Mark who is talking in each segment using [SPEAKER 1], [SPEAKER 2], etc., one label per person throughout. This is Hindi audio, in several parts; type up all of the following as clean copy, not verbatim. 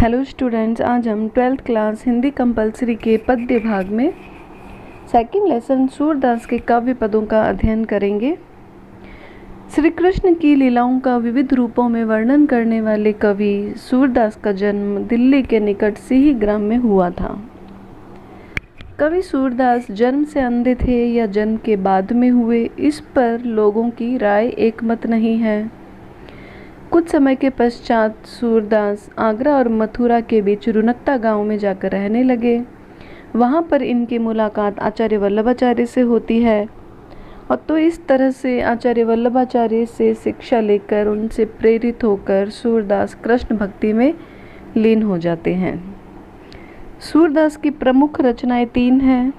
[SPEAKER 1] हेलो स्टूडेंट्स, आज हम 12th क्लास हिंदी कंपलसरी के पद्य भाग में सेकंड लेसन सूरदास के काव्य पदों का अध्ययन करेंगे। श्री कृष्ण की लीलाओं का विविध रूपों में वर्णन करने वाले कवि सूरदास का जन्म दिल्ली के निकट सिही ग्राम में हुआ था। कवि सूरदास जन्म से अंधे थे या जन्म के बाद में हुए, इस पर लोगों की राय एकमत नहीं है। कुछ समय के पश्चात सूरदास आगरा और मथुरा के बीच रुनकता गांव में जाकर रहने लगे। वहां पर इनकी मुलाकात आचार्य वल्लभाचार्य से होती है और तो इस तरह से आचार्य वल्लभाचार्य से शिक्षा लेकर उनसे प्रेरित होकर सूरदास कृष्ण भक्ति में लीन हो जाते हैं। सूरदास की प्रमुख रचनाएं 3 हैं: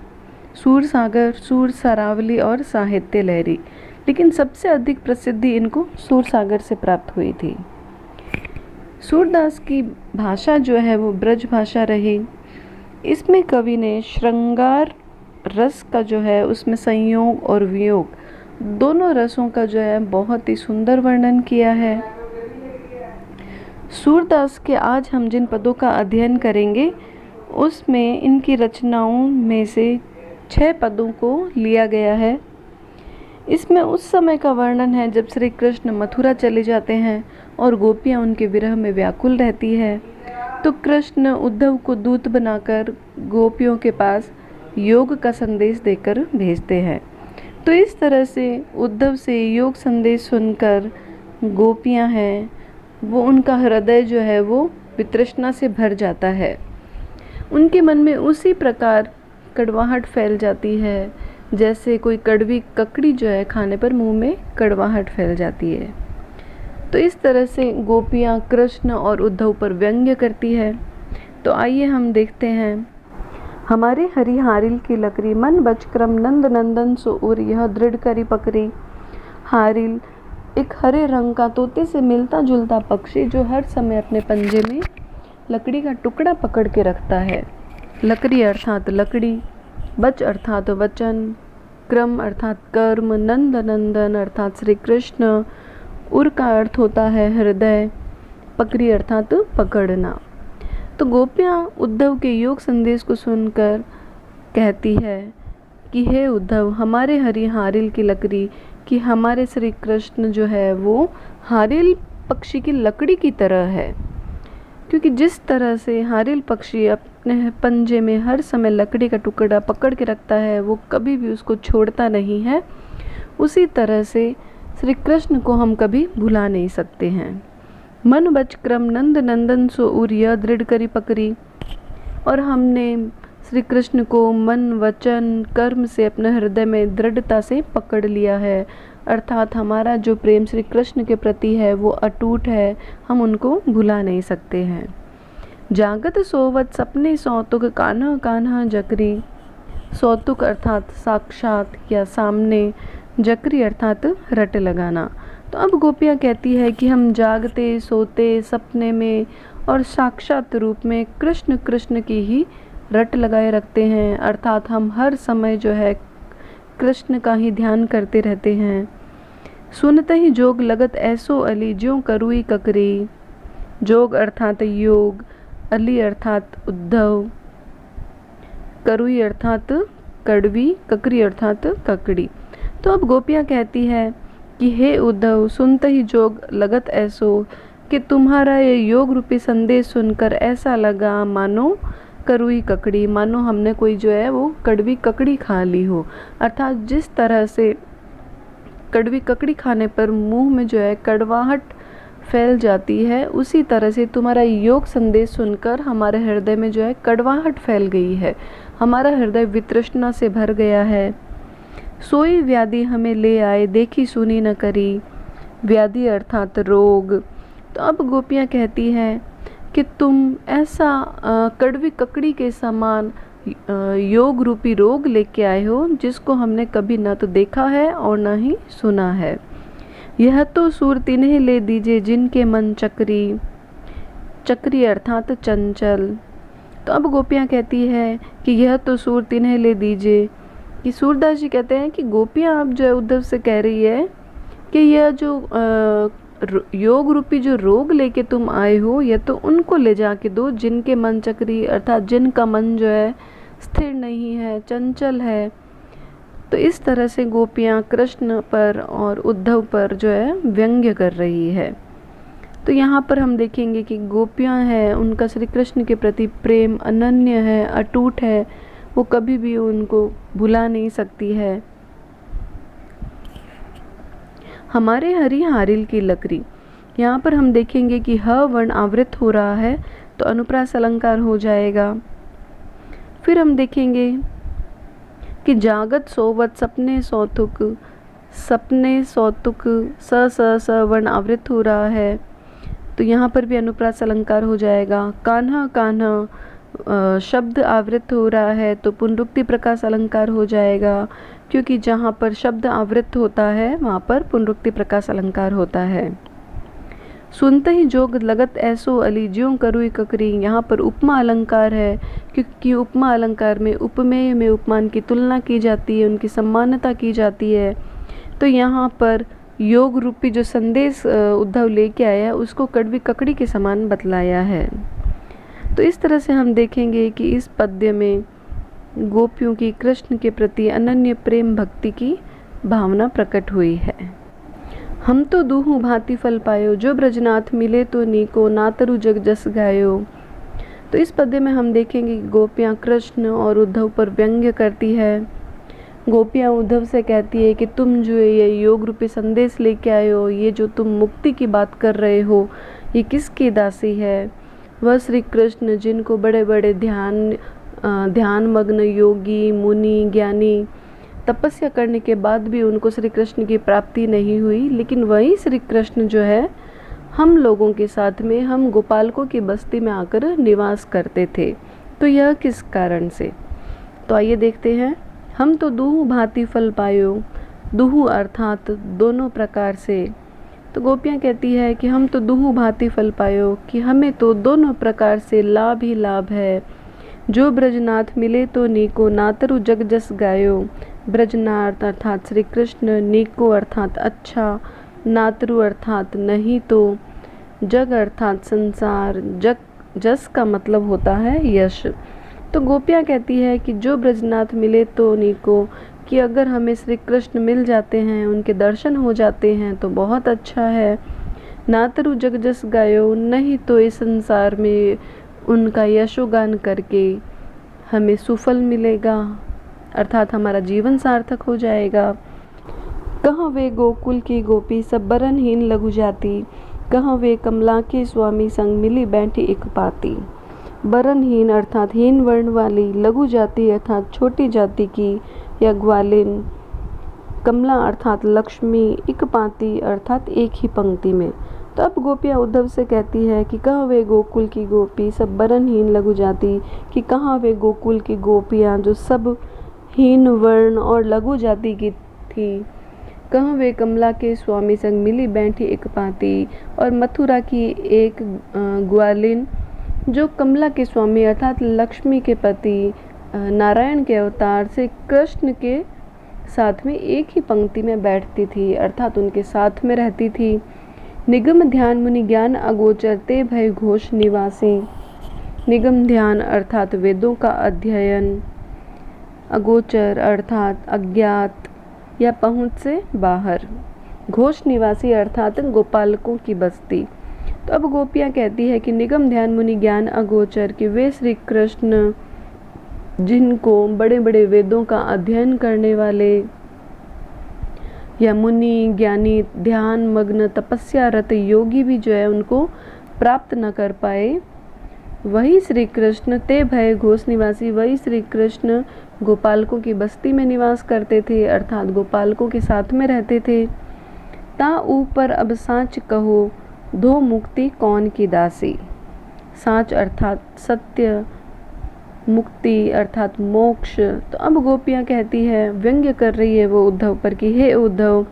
[SPEAKER 1] सूरसागर, सूर सरावली और साहित्य लहरी। लेकिन सबसे अधिक प्रसिद्धि इनको सूरसागर से प्राप्त हुई थी। सूरदास की भाषा जो है वो ब्रज भाषा रही। इसमें कवि ने श्रृंगार रस का जो है उसमें संयोग और वियोग दोनों रसों का जो है बहुत ही सुंदर वर्णन किया है। सूरदास के आज हम जिन पदों का अध्ययन करेंगे उसमें इनकी रचनाओं में से 6 पदों को लिया गया है। इसमें उस समय का वर्णन है जब श्री कृष्ण मथुरा चले जाते हैं और गोपियाँ उनके विरह में व्याकुल रहती है, तो कृष्ण उद्धव को दूत बनाकर गोपियों के पास योग का संदेश देकर भेजते हैं। तो इस तरह से उद्धव से योग संदेश सुनकर गोपियाँ हैं वो उनका हृदय जो है वो वितृष्णा से भर जाता है। उनके मन में उसी प्रकार कड़वाहट फैल जाती है जैसे कोई कड़वी ककड़ी जो है खाने पर मुंह में कड़वाहट फैल जाती है। तो इस तरह से गोपियाँ कृष्ण और उद्धव पर व्यंग्य करती है। तो आइए हम देखते हैं। हमारे हरि हारिल की लकड़ी, मन बचक्रम नंद नंदन सो उर यह दृढ़ करी पकड़ी। हारिल एक हरे रंग का तोते से मिलता जुलता पक्षी जो हर समय अपने पंजे में लकड़ी का टुकड़ा पकड़ के रखता है। लकड़ी अर्थात लकड़ी, बच अर्थात वचन, क्रम अर्थात कर्म, नंद नंदन अर्थात श्री कृष्ण, उर का अर्थ होता है हृदय, पकड़ी अर्थात पकड़ना। तो गोपियाँ उद्धव के योग संदेश को सुनकर कहती है कि हे उद्धव, हमारे हरि हारिल की लकड़ी, कि हमारे श्री कृष्ण जो है वो हारिल पक्षी की लकड़ी की तरह है। क्योंकि जिस तरह से हारिल पक्षी अपने पंजे में हर समय लकड़ी का टुकड़ा पकड़ के रखता है, वो कभी भी उसको छोड़ता नहीं है, उसी तरह से श्री कृष्ण को हम कभी भुला नहीं सकते हैं। मन बच क्रम नंद नंदन सो उरिया दृढ़ करी पकड़ी। और हमने श्री कृष्ण को मन वचन कर्म से अपने हृदय में दृढ़ता से पकड़ लिया है, अर्थात हमारा जो प्रेम श्री कृष्ण के प्रति है वो अटूट है, हम उनको भुला नहीं सकते हैं। जागत सोवत सपने सौतुक कान्हा कान्हा जकरी। सौतुक अर्थात साक्षात या सामने, जकरी अर्थात रट लगाना। तो अब गोपियाँ कहती है कि हम जागते सोते सपने में और साक्षात रूप में कृष्ण कृष्ण की ही रट लगाए रखते हैं, अर्थात हम हर समय जो है कृष्ण का ही ध्यान करते रहते हैं। सुनते ही जोग लगत ऐसो अली ज्यों करुई ककरी। जोग अर्थात योग, अली अर्थात उद्धव, करुई अर्थात कड़वी, ककरी अर्थात ककड़ी। तो अब गोपियाँ कहती है कि हे उद्धव, सुनते ही जोग लगत ऐसो, कि तुम्हारा ये योग रूपी संदेश सुनकर ऐसा लगा मानो करुई ककड़ी, मानो हमने कोई जो है वो कड़वी ककड़ी खा ली हो। अर्थात जिस तरह से कड़वी ककड़ी खाने पर मुंह में जो है कड़वाहट फैल जाती है, उसी तरह से तुम्हारा योग संदेश सुनकर हमारे हृदय में जो है कड़वाहट फैल गई है, हमारा हृदय वितृष्णा से भर गया है। सोई व्याधि हमें ले आए देखी सुनी न करी। व्याधि अर्थात रोग। तो अब गोपियाँ कहती हैं कि तुम ऐसा कड़वी ककड़ी के समान योग रूपी रोग लेके आए हो जिसको हमने कभी ना तो देखा है और ना ही सुना है। यह तो सूर तिन्हें ले दीजिए जिनके मन चक्री। चक्री अर्थात चंचल। तो अब गोपियाँ कहती है कि यह तो सूर तिन्हें ले दीजिए, कि सूरदास जी कहते हैं कि गोपियाँ अब जो है उद्धव से कह रही है कि यह जो योग रूपी जो रोग लेके तुम आए हो या तो उनको ले जाके दो जिनके मन चक्री अर्थात जिनका मन जो है स्थिर नहीं है, चंचल है। तो इस तरह से गोपियाँ कृष्ण पर और उद्धव पर जो है व्यंग्य कर रही है। तो यहाँ पर हम देखेंगे कि गोपियाँ हैं, उनका श्री कृष्ण के प्रति प्रेम अनन्य है, अटूट है, वो कभी भी उनको भुला नहीं सकती है। हमारे हरी हारिल की लकड़ी, यहाँ पर हम देखेंगे कि ह वर्ण आवृत हो रहा है तो अनुप्रास अलंकार हो जाएगा। फिर हम देखेंगे कि जागत सोवत सपने सौतुक, सपने सौतुक स वर्ण आवृत हो रहा है तो यहाँ पर भी अनुप्रास अलंकार हो जाएगा। कान्हा कान्हा शब्द आवृत हो रहा है तो पुनरुक्ति प्रकाश अलंकार हो जाएगा, क्योंकि जहाँ पर शब्द आवृत होता है वहाँ पर पुनरुक्ति प्रकाश अलंकार होता है। सुनते ही जोग लगत ऐसो अली ज्यों करुई ककरी, यहाँ पर उपमा अलंकार है, क्योंकि उपमा अलंकार में उपमेय में उपमान की तुलना की जाती है, उनकी सम्मानता की जाती है। तो यहाँ पर योग रूपी जो संदेश उद्धव लेके आया है उसको कड़वी ककड़ी के समान बतलाया है। तो इस तरह से हम देखेंगे कि इस पद्य में गोपियों की कृष्ण के प्रति अनन्य प्रेम भक्ति की भावना प्रकट हुई है। हम तो दूहु भांति फल पायो, जो ब्रजनाथ मिले तो नीको, नातरु जग जस गायो। तो इस पद्य में हम देखेंगे कि गोपियाँ कृष्ण और उद्धव पर व्यंग्य करती है। गोपियाँ उद्धव से कहती है कि तुम जो ये योग रूपी संदेश लेके आए हो, ये जो तुम मुक्ति की बात कर रहे हो, ये किसकी दासी है? वह श्री कृष्ण जिनको बड़े बड़े ध्यान मग्न योगी मुनि ज्ञानी तपस्या करने के बाद भी उनको श्री कृष्ण की प्राप्ति नहीं हुई, लेकिन वही श्री कृष्ण जो है हम लोगों के साथ में, हम गोपालकों की बस्ती में आकर निवास करते थे। तो यह किस कारण से? तो आइए देखते हैं। हम तो दूहु भांति फल पायो, दूहु अर्थात दोनों प्रकार से। तो गोपियाँ कहती है कि हम तो दूहु भांति फल पायो, कि हमें तो दोनों प्रकार से लाभ ही लाभ है। जो ब्रजनाथ मिले तो नीको, नातरु जग जस गायो। ब्रजनाथ अर्थात श्री कृष्ण, नीको अर्थात अच्छा, नातरु अर्थात नहीं तो, जग अर्थात संसार, जस का मतलब होता है यश। तो गोपियाँ कहती है कि जो ब्रजनाथ मिले तो नीको, कि अगर हमें श्री कृष्ण मिल जाते हैं, उनके दर्शन हो जाते हैं तो बहुत अच्छा है। नातरु जग जस गायो, नहीं तो इस संसार में उनका यशोगान करके हमें सुफल मिलेगा, अर्थात हमारा जीवन सार्थक हो जाएगा। कहाँ वे गोकुल की गोपी सब बरनहीन लघु जाति, कहाँ वे कमला के स्वामी संग मिली बैठी एक पाती। बरनहीन अर्थात हीन वर्ण वाली, लघु जाति अर्थात छोटी जाति की या ग्वालिन, कमला अर्थात लक्ष्मी, एक पाती अर्थात एक ही पंक्ति में। तो अब गोपियाँ उद्धव से कहती है कि कहाँ वे गोकुल की गोपी सब बरनहीन लघु जाति, कि कहाँ वे गोकुल की गोपियाँ जो सब हीन वर्ण और लघु जाति की थी। कहाँ वे कमला के स्वामी संग मिली बैठी एक पाती, और मथुरा की एक ग्वालिन जो कमला के स्वामी अर्थात लक्ष्मी के पति नारायण के अवतार से कृष्ण के साथ में एक ही पंक्ति में बैठती थी, अर्थात उनके साथ में रहती थी। निगम ध्यान मुनि ज्ञान अगोचर ते भय घोष निवासी। निगम ध्यान अर्थात वेदों का अध्ययन, अगोचर अर्थात अज्ञात या पहुँच से बाहर, घोष निवासी अर्थात गोपालकों की बस्ती। तो अब गोपियाँ कहती है कि निगम ध्यान मुनि ज्ञान अगोचर, कि वे श्री कृष्ण जिनको बड़े बड़े वेदों का अध्ययन करने वाले या मुनि ज्ञानी ध्यान मग्न तपस्या रत योगी भी जो है उनको प्राप्त न कर पाए, वही श्री कृष्ण ते भय घोष निवासी, वही श्री कृष्ण गोपालकों की बस्ती में निवास करते थे, अर्थात गोपालकों के साथ में रहते थे। ता ऊपर अब साँच कहो, धो मुक्ति कौन की दासी। साँच अर्थात सत्य, मुक्ति अर्थात मोक्ष। तो अब गोपियाँ कहती है, व्यंग्य कर रही है वो उद्धव पर कि हे उद्धव,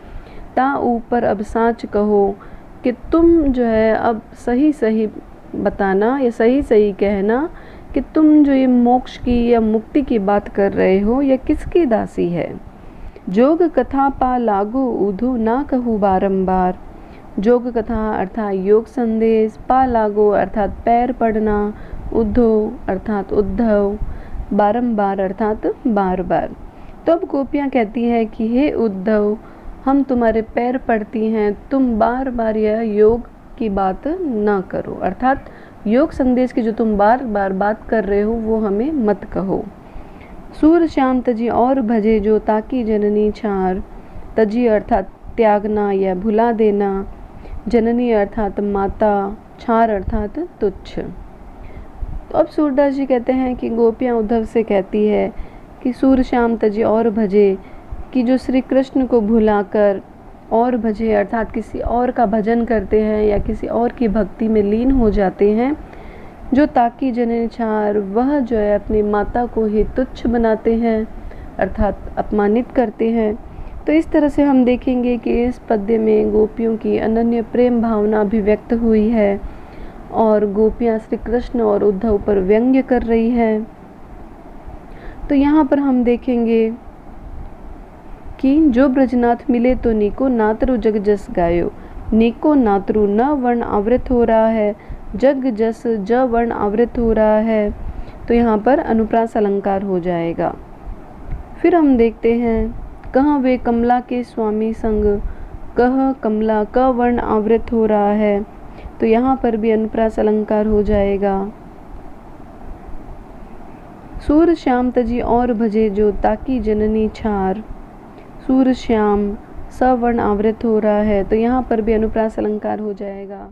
[SPEAKER 1] ता ऊपर अब साँच कहो, कि तुम जो है अब सही सही बताना या सही सही कहना कि तुम जो ये मोक्ष की या मुक्ति की बात कर रहे हो यह किसकी दासी है। जोग कथा पा लागो ऊधु ना कहूँ बारंबार, जोग कथा अर्थात योग संदेश, पा लागो अर्थात पैर पड़ना, उद्धो अर्थात उद्धव, बारंबार अर्थात बार बार। तो अब गोपियाँ कहती है कि हे उद्धव, हम तुम्हारे पैर पड़ती हैं, तुम बार बार यह योग की बात ना करो, अर्थात योग संदेश की जो तुम बार बार बात कर रहे हो वो हमें मत कहो। सूर श्याम तजी और भजे जो ताकि जननी छार, तजी अर्थात त्यागना या भुला देना, जननी अर्थात माता, छार अर्थात तुच्छ। तो अब सूरदास जी कहते हैं कि गोपियाँ उद्धव से कहती है कि सूर श्याम तजी और भजे, कि जो श्री कृष्ण को भुलाकर और भजे अर्थात किसी और का भजन करते हैं या किसी और की भक्ति में लीन हो जाते हैं, जो ताकि जननी छार, वह जो है अपनी माता को ही तुच्छ बनाते हैं अर्थात अपमानित करते हैं। तो इस तरह से हम देखेंगे कि इस पद्य में गोपियों की अनन्य प्रेम भावना अभिव्यक्त हुई है और गोपियाँ श्री कृष्ण और उद्धव पर व्यंग्य कर रही हैं। तो यहाँ पर हम देखेंगे कि जो ब्रजनाथ मिले तो नीको नातरु जग जस गायो, नीको नातरु न वर्ण आवृत हो रहा है, जग जस ज वर्ण आवृत हो रहा है, तो यहाँ पर अनुप्रास अलंकार हो जाएगा। फिर हम देखते हैं कहाँ वे कमला के स्वामी संग, कह कमला क वर्ण आवृत हो रहा है, तो यहाँ पर भी अनुप्रास अलंकार हो जाएगा। सूर श्याम तजी और भजे जो ताकि जननी छार, सूर श्याम सवर्ण आवृत हो रहा है, तो यहाँ पर भी अनुप्रास अलंकार हो जाएगा।